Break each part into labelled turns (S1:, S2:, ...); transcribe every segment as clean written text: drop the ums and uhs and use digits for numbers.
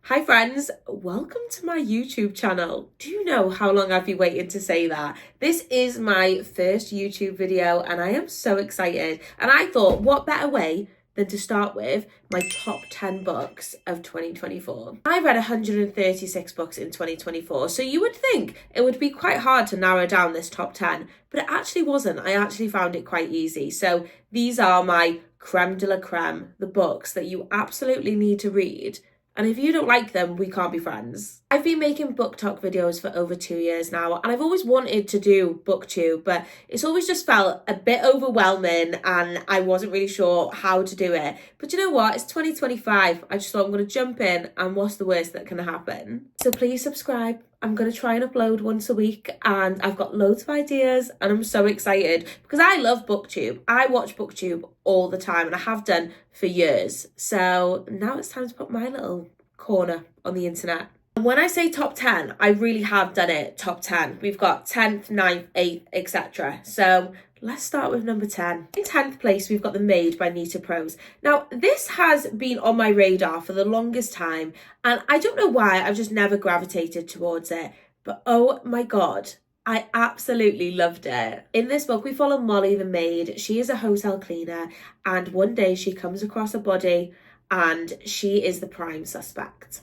S1: Hi friends, welcome to my YouTube channel. Do you know how long I've been waiting to say that? This is my first YouTube video and I am so excited. And I thought, what better way than to start with my top 10 books of 2024. I read 136 books in 2024, so you would think it would be quite hard to narrow down this top 10, but it actually wasn't. I actually found it quite easy. So these are my creme de la creme, the books that you absolutely need to read. And if you don't like them, we can't be friends. I've been making book talk videos for over 2 years now, and I've always wanted to do Booktube, but it's always just felt a bit overwhelming and I wasn't really sure how to do it. But you know what? It's 2025. I just thought I'm going to jump in and what's the worst that can happen? So please subscribe. I'm going to try and upload once a week and I've got loads of ideas and I'm so excited because I love Booktube. I watch Booktube all the time and I have done for years. So now it's time to put my little corner on the internet. And when I say top 10, I really have done it top 10. We've got 10th, 9th, 8th, etc. So let's start with number 10. In 10th place, we've got The Maid by Nita Prose. Now, this has been on my radar for the longest time, and I don't know why, I've just never gravitated towards it. But oh my God, I absolutely loved it. In this book, we follow Molly the maid. She is a hotel cleaner, and one day she comes across a body, and she is the prime suspect.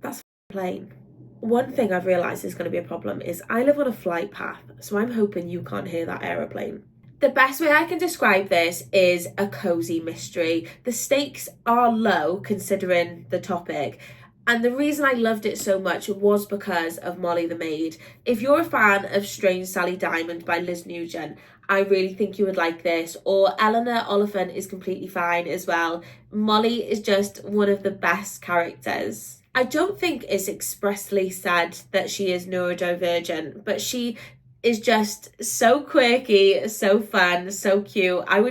S1: That's plain. One thing I've realised is going to be a problem is I live on a flight path, so I'm hoping you can't hear that aeroplane. The best way I can describe this is a cosy mystery. The stakes are low considering the topic. And the reason I loved it so much was because of Molly the Maid. If you're a fan of Strange Sally Diamond by Liz Nugent, I really think you would like this. Or Eleanor Oliphant is completely fine as well. Molly is just one of the best characters. I don't think it's expressly said that she is neurodivergent, but she is just so quirky, so fun, so cute. I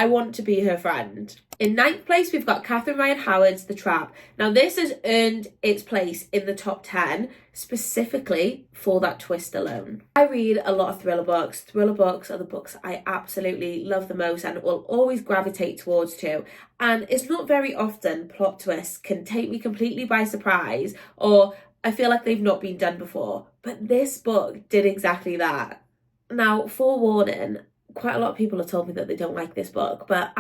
S1: want to be her friend. In 9th place, we've got Catherine Ryan Howard's The Trap. Now, this has earned its place in the top 10, specifically for that twist alone. I read a lot of thriller books. Thriller books are the books I absolutely love the most and will always gravitate towards too. And it's not very often plot twists can take me completely by surprise or I feel like they've not been done before. But this book did exactly that. Now, forewarning, quite a lot of people have told me that they don't like this book, but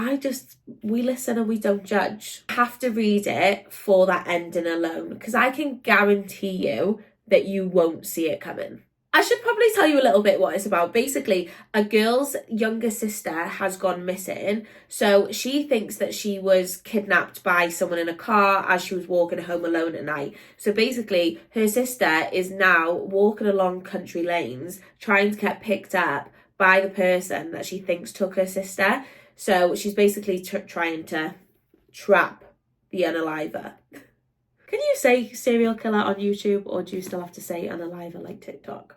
S1: we listen and we don't judge. I have to read it for that ending alone, because I can guarantee you that you won't see it coming. I should probably tell you a little bit what it's about. Basically, a girl's younger sister has gone missing. So she thinks that she was kidnapped by someone in a car as she was walking home alone at night. So basically, her sister is now walking along country lanes trying to get picked up by the person that she thinks took her sister. So she's basically trying to trap the unaliver. Can you say serial killer on YouTube, or do you still have to say unaliver like TikTok?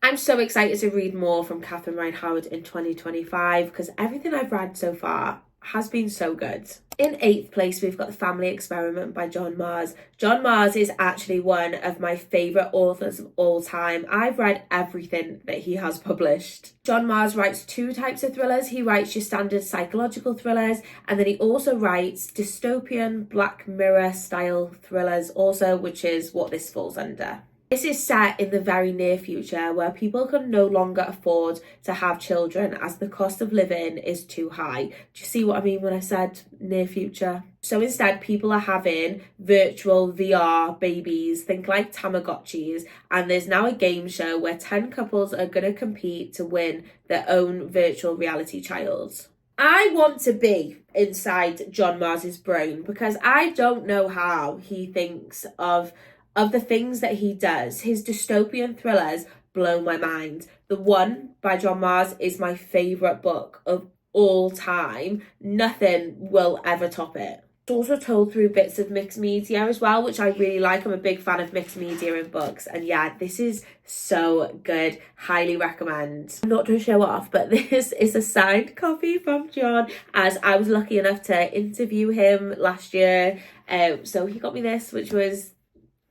S1: I'm so excited to read more from Catherine Ryan Howard in 2025 because everything I've read so far has been so good. In 8th place, we've got The Family Experiment by John Marrs. John Marrs is actually one of my favourite authors of all time. I've read everything that he has published. John Marrs writes 2 types of thrillers. He writes your standard psychological thrillers, and then he also writes dystopian Black Mirror style thrillers also, which is what this falls under. This is set in the very near future where people can no longer afford to have children as the cost of living is too high. Do you see what I mean when I said near future? So instead, people are having virtual VR babies, think like Tamagotchis, and there's now a game show where 10 couples are going to compete to win their own virtual reality child. I want to be inside John Marrs's brain because I don't know how he thinks of the things that he does. His dystopian thrillers blow my mind. The One by John Marrs is my favourite book of all time. Nothing will ever top it. It's also told through bits of mixed media as well, which I really like. I'm a big fan of mixed media in books. And yeah, this is so good. Highly recommend. Not to show off, but this is a signed copy from John, as I was lucky enough to interview him last year. So he got me this, which was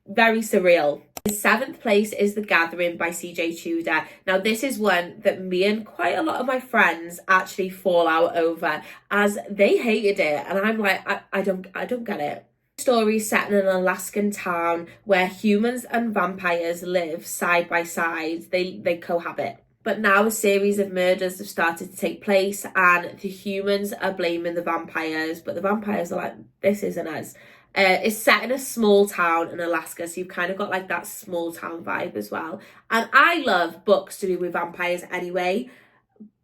S1: very surreal. In 7th place is The Gathering by CJ Tudor. Now this is one that me and quite a lot of my friends actually fall out over, as they hated it and I'm like, I don't get it. Story set in an Alaskan town where humans and vampires live side by side. They cohabit. But now a series of murders have started to take place and the humans are blaming the vampires, but the vampires are like, this isn't us. It's set in a small town in Alaska, so you've kind of got like that small town vibe as well. And I love books to do with vampires anyway,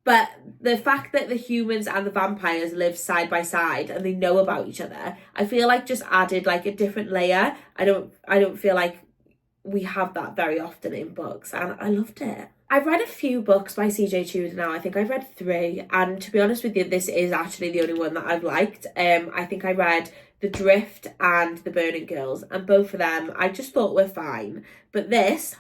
S1: but the fact that the humans and the vampires live side by side and they know about each other, I feel like just added like a different layer. I don't feel like we have that very often in books, and I loved it. I've read a few books by CJ Tudor now. I think I've read 3, and to be honest with you, this is actually the only one that I've liked. I think I read The Drift and The Burning Girls, and both of them I just thought were fine. But this,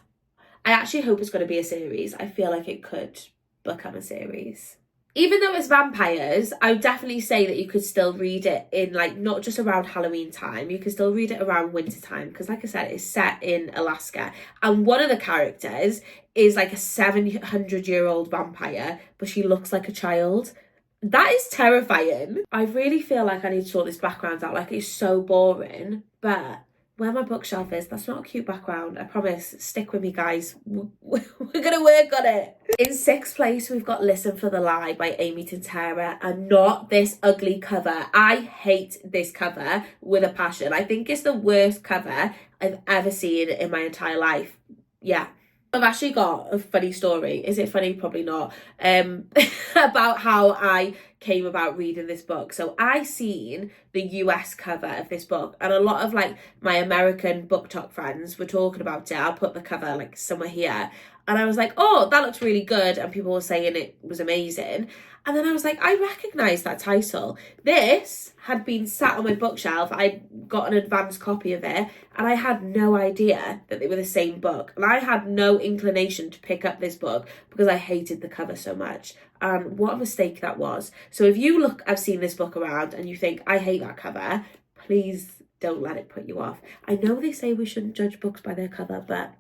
S1: I actually hope it's going to be a series. I feel like it could become a series. Even though it's vampires, I would definitely say that you could still read it in like not just around Halloween time, you can still read it around winter time, because like I said, it's set in Alaska and one of the characters is like a 700-year-old vampire, but she looks like a child. That is terrifying. I really feel like I need to sort this background out. Like, it's so boring, but where my bookshelf is, that's not a cute background. I promise. Stick with me, guys. We're gonna work on it. In 6th place, we've got Listen for the Lie by Amy Tintera, and not this ugly cover. I hate this cover with a passion. I think it's the worst cover I've ever seen in my entire life. Yeah. I've actually got a funny story. Is it funny? Probably not. About how I came about reading this book. So I seen the US cover of this book, and a lot of like my American book talk friends were talking about it. I'll put the cover like somewhere here. And I was like, oh, that looks really good. And people were saying it was amazing. And then I was like, I recognise that title. This had been sat on my bookshelf. I got an advanced copy of it, and I had no idea that they were the same book. And I had no inclination to pick up this book because I hated the cover so much. And what a mistake that was. So if you have seen this book around and you think, I hate that cover, please don't let it put you off. I know they say we shouldn't judge books by their cover, but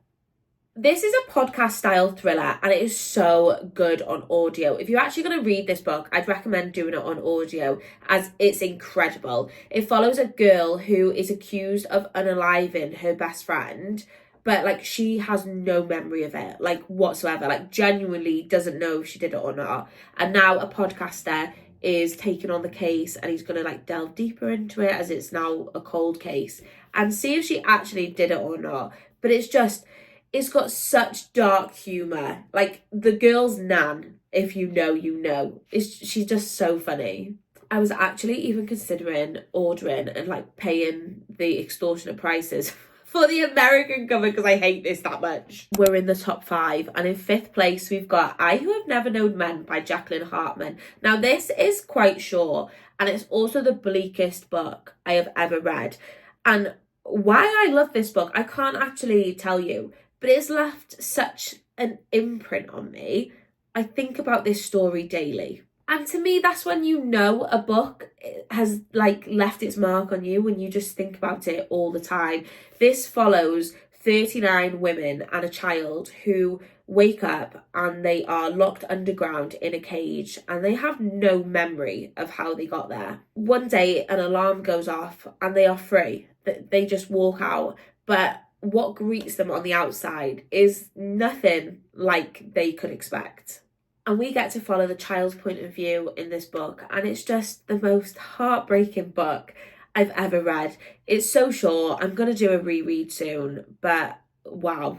S1: this is a podcast style thriller and it is so good on audio. If you're actually going to read this book, I'd recommend doing it on audio as it's incredible. It follows a girl who is accused of unaliving her best friend, but like she has no memory of it, like whatsoever, like genuinely doesn't know if she did it or not. And now a podcaster is taking on the case and he's going to like delve deeper into it as it's now a cold case and see if she actually did it or not. But it's got such dark humour. Like, the girl's nan, if you know, you know. She's just so funny. I was actually even considering ordering and, like, paying the extortionate prices for the American cover because I hate this that much. We're in the top 5. And in 5th place, we've got I Who Have Never Known Men by Jacqueline Hartman. Now, this is quite short. And it's also the bleakest book I have ever read. And why I love this book, I can't actually tell you. But it's left such an imprint on me. I think about this story daily. And to me, that's when you know a book has like left its mark on you, when you just think about it all the time. This follows 39 women and a child who wake up and they are locked underground in a cage and they have no memory of how they got there. One day an alarm goes off and they are free. They just walk out. But what greets them on the outside is nothing like they could expect. And we get to follow the child's point of view in this book, and it's just the most heartbreaking book I've ever read. It's so short. I'm going to do a reread soon, but wow.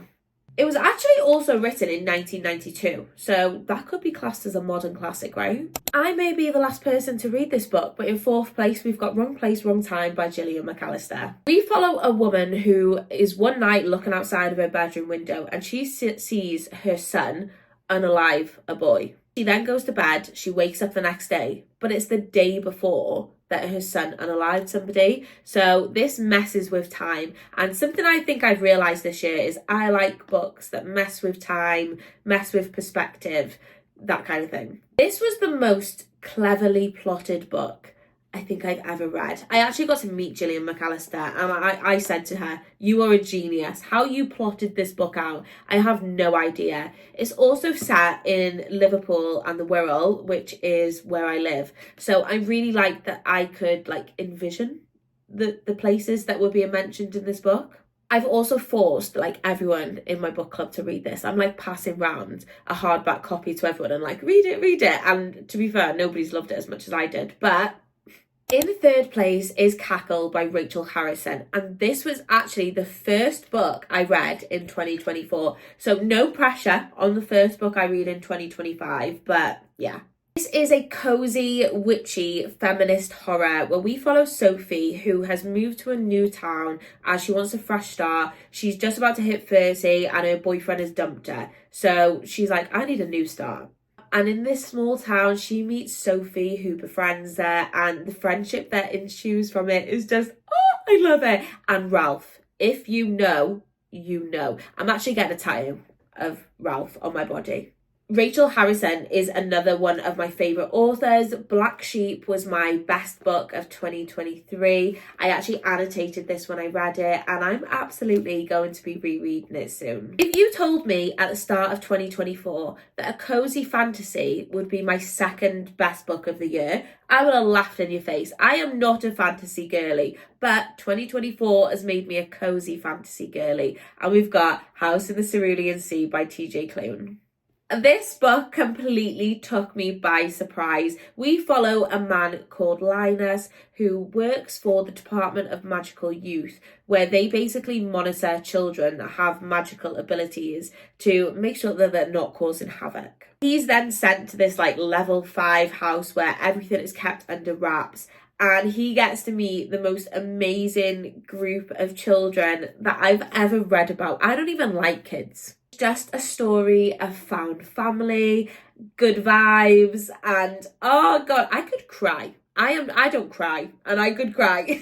S1: It was actually also written in 1992, so that could be classed as a modern classic, right? I may be the last person to read this book, but in 4th place, we've got Wrong Place, Wrong Time by Gillian McAllister. We follow a woman who is one night looking outside of her bedroom window and she sees her son unalive a boy. She then goes to bed, she wakes up the next day, but it's the day before that her son unalived somebody. So this messes with time. And something I think I've realised this year is I like books that mess with time, mess with perspective, that kind of thing. This was the most cleverly plotted book I think I've ever read. I actually got to meet Gillian McAllister, and I said to her, "You are a genius. How you plotted this book out, I have no idea." It's also set in Liverpool and the Wirral, which is where I live. So I really like that I could like envision the places that were being mentioned in this book. I've also forced like everyone in my book club to read this. I'm like passing round a hardback copy to everyone and like, read it, read it. And to be fair, nobody's loved it as much as I did. But in third place is Cackle by Rachel Harrison. And this was actually the first book I read in 2024. So no pressure on the first book I read in 2025. But yeah. This is a cozy, witchy, feminist horror where we follow Sophie, who has moved to a new town as she wants a fresh start. She's just about to hit 30 and her boyfriend has dumped her. So she's like, I need a new start. And in this small town, she meets Sophie, who befriends her, and the friendship that ensues from it is just, oh, I love it. And Ralph, if you know, you know. I'm actually getting a tattoo of Ralph on my body. Rachel Harrison is another one of my favourite authors. Black Sheep was my best book of 2023. I actually annotated this when I read it, and I'm absolutely going to be rereading it soon. If you told me at the start of 2024 that a cozy fantasy would be my second best book of the year, I would have laughed in your face. I am not a fantasy girly, but 2024 has made me a cozy fantasy girly. And we've got House in the Cerulean Sea by TJ Klune. This book completely took me by surprise. We follow a man called Linus who works for the Department of Magical Youth, where they basically monitor children that have magical abilities to make sure that they're not causing havoc. He's then sent to this like level 5 house where everything is kept under wraps, and he gets to meet the most amazing group of children that I've ever read about. I don't even like kids. Just a story of found family, good vibes, and oh god, I could cry. I don't cry, and I could cry.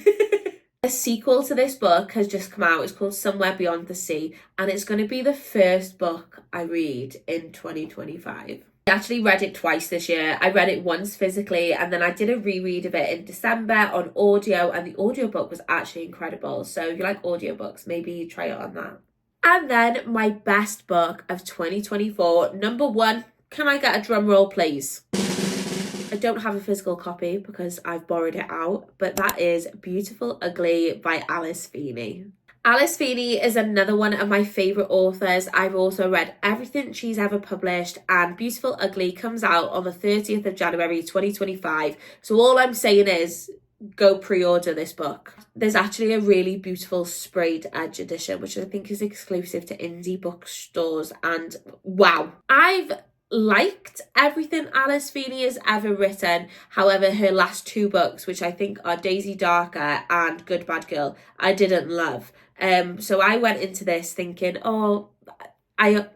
S1: A sequel to this book has just come out. It's called Somewhere Beyond the Sea, and it's going to be the first book I read in 2025. I actually read it twice this year. I read it once physically, and then I did a reread of it in December on audio, and the audiobook was actually incredible. So if you like audiobooks, maybe try it on that. And then my best book of 2024, number 1, can I get a drum roll please? I don't have a physical copy because I've borrowed it out, but that is Beautiful Ugly by Alice Feeney. Alice Feeney is another one of my favourite authors. I've also read everything she's ever published, and Beautiful Ugly comes out on the 30th of January 2025. So all I'm saying is, go pre-order this book. There's actually a really beautiful sprayed edge edition, which I think is exclusive to indie bookstores, and wow. I've liked everything Alice Feeney has ever written. However, her last 2 books, which I think are Daisy Darker and Good Bad Girl, I didn't love. So I went into this thinking, oh,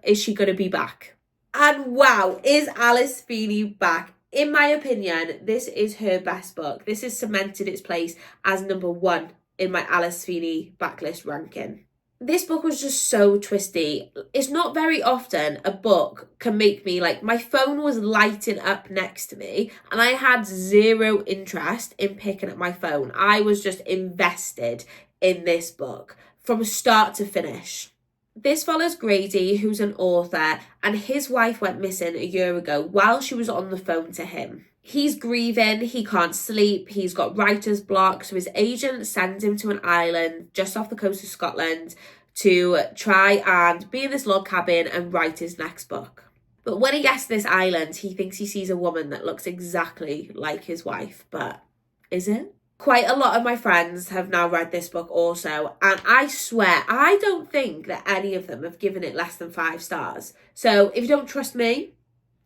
S1: is she going to be back? And wow, is Alice Feeney back? In my opinion, this is her best book. This has cemented its place as number 1 in my Alice Feeney backlist ranking. This book was just so twisty. It's not very often a book can make me, like, my phone was lighting up next to me and I had zero interest in picking up my phone. I was just invested in this book from start to finish. This follows Grady, who's an author, and his wife went missing a year ago while she was on the phone to him. He's grieving, he can't sleep, he's got writer's block, so his agent sends him to an island just off the coast of Scotland to try and be in this log cabin and write his next book. But when he gets to this island, he thinks he sees a woman that looks exactly like his wife, but is it? Quite a lot of my friends have now read this book also, and I swear, I don't think that any of them have given it less than 5 stars. So if you don't trust me,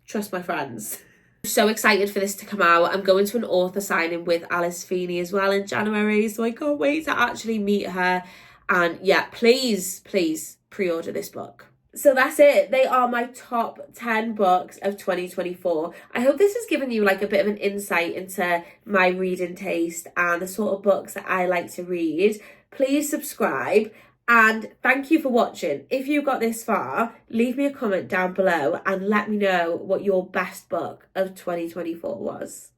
S1: trust my friends. I'm so excited for this to come out. I'm going to an author signing with Alice Feeney as well in January, so I can't wait to actually meet her. And yeah, please pre-order this book. So that's it. They are my top 10 books of 2024. I hope this has given you like a bit of an insight into my reading taste and the sort of books that I like to read. Please subscribe and thank you for watching. If you got this far, leave me a comment down below and let me know what your best book of 2024 was.